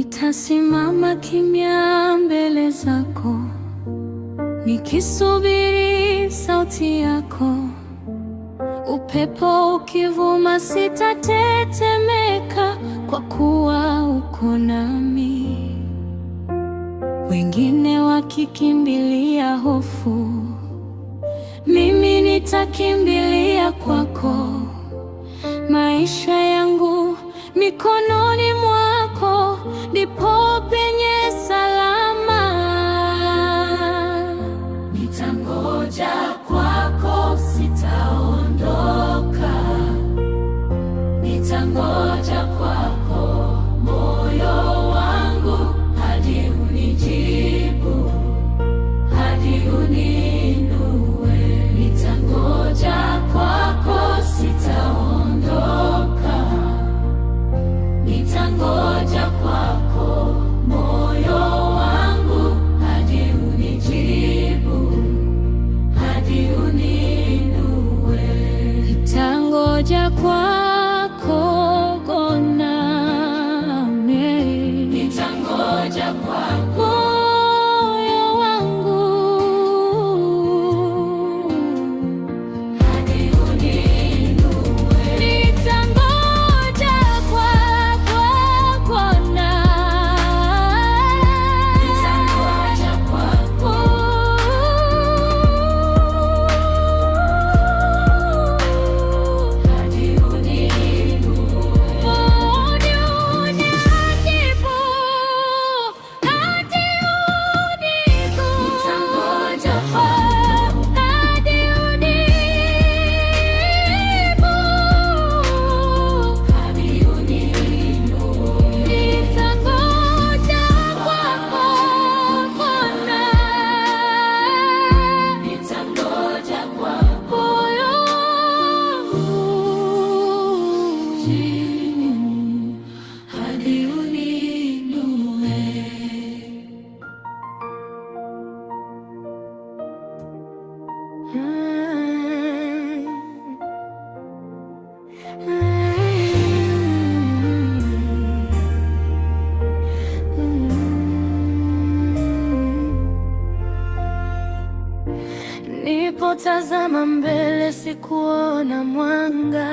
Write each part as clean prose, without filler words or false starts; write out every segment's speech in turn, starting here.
Nitasimama kimya mbele zako, nikisubiri sauti yako. Upepo ukivuma sitatetemeka, kwa kuwa uko nami. Wengine wakikimbilia hofu, mimi nitakimbilia kwako. Maisha yangu mikononi mwako, ndipo penye salama. Nitangoja kwako, sitaondoka. Nitangoja kwako, moyo wangu, hadi unijibu, hadi uninue. Nitangoja kwako, sitaondoka. Nitangoja kwako, moyo wangu, hadi unijibu, hadi uninue. Nitangoja kwako, goname. Nitangoja kwako, moyo wangu, hadi uninue. Nitangoja kwako, Bwana. Nitangoja kwako, hadi uninue. Unijibu, hadi unijibu. Nitangoja kwako, hadi unijibu, hadi uninue. Nitangoja kwako, Bwana. Nitangoja kwako, moyo wangu, hadi uninue. Nilipotazama mbele sikuona mwanga.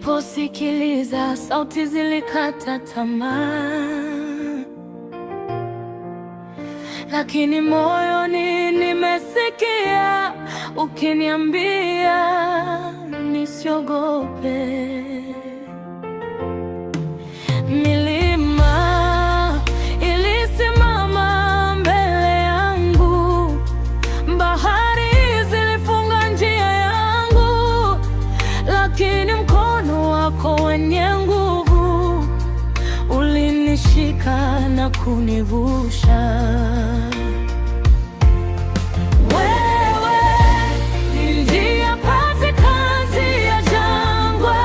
Niliposikiliza sauti zilikata tamaa. Lakini moyoni nimesikia ukiniambia nisiogope. Milima ilisimama mbele yangu, bahari zilifunga njia yangu, lakini mkono wako wenye nguvu ulinishika na kunivusha. Wewe ni njia katikati ya jangwa,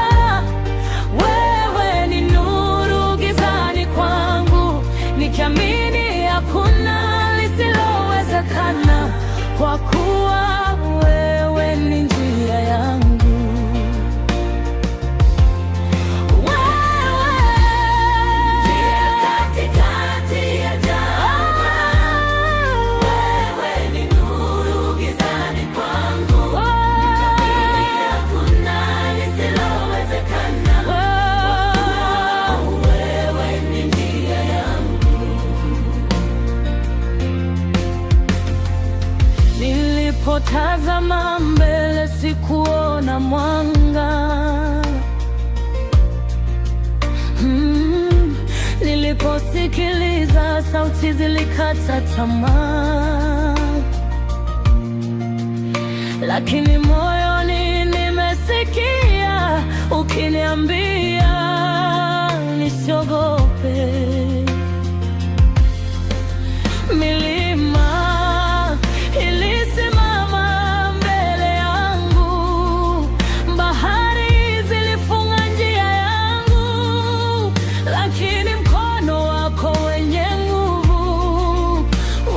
wewe ni nuru gizani kwangu, nikiamini hakuna lisilowezekana, kwa kuwa wewe ni njia yangu. Nilipotazama mbele sikuona mwanga. Niliposikiliza sauti zilikata tamaa. Lakini moyoni nimesikia ukiniambia nisiogope. Milima ilisimama mbele yangu, bahari zilifunga njia yangu, lakini mkono wako wenye nguvu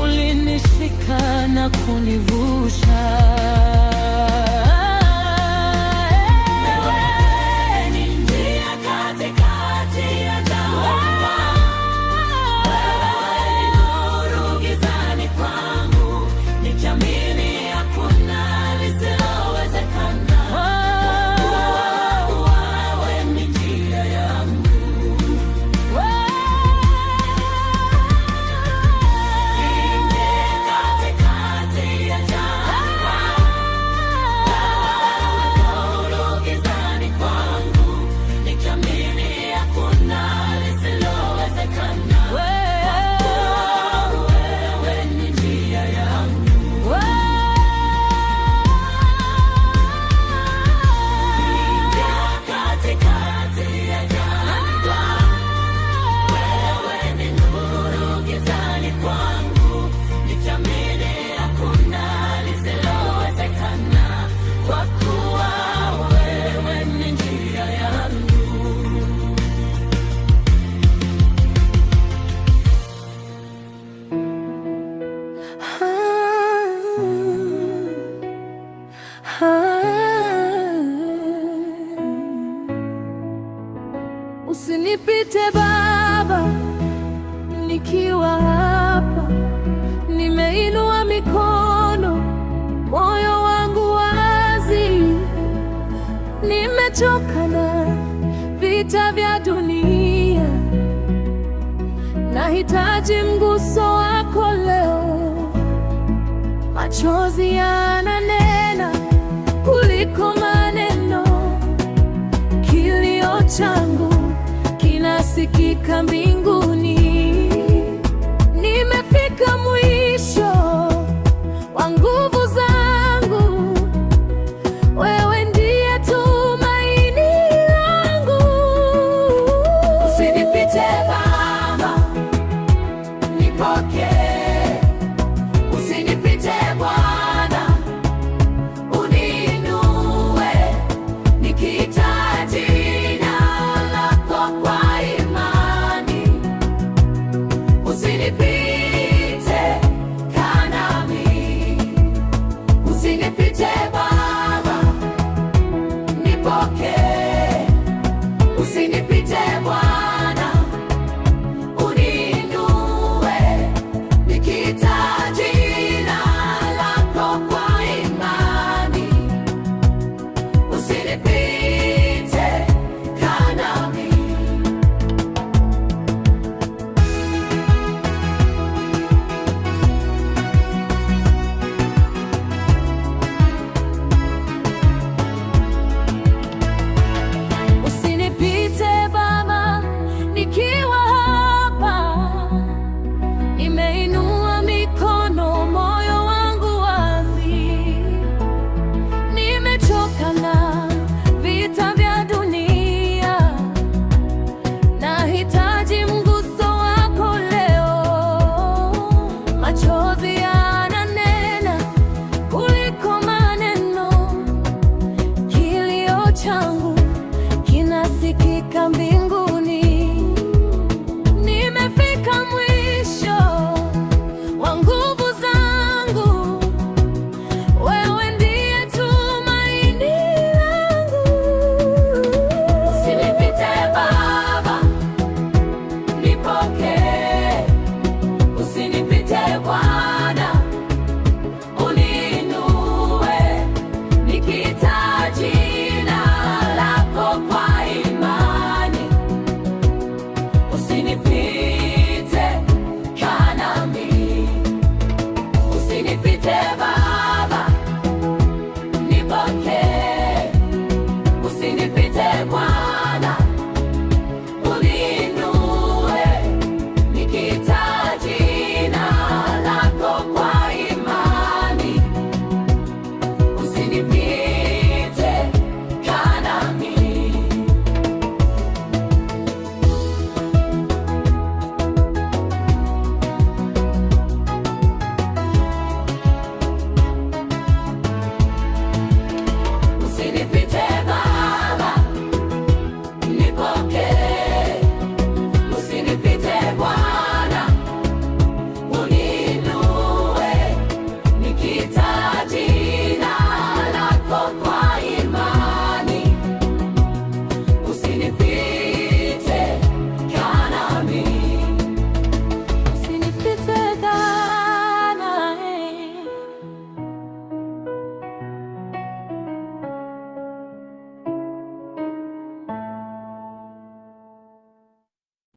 ulinishika na kunivusha. Wewe ni nikiwa hapa, nimeinua mikono, moyo wangu wazi. Nimechoka na vita vya dunia, nahitaji mguso wako leo. Machozi yananena kuliko maneno, kilio changu kinasikika mbinguni.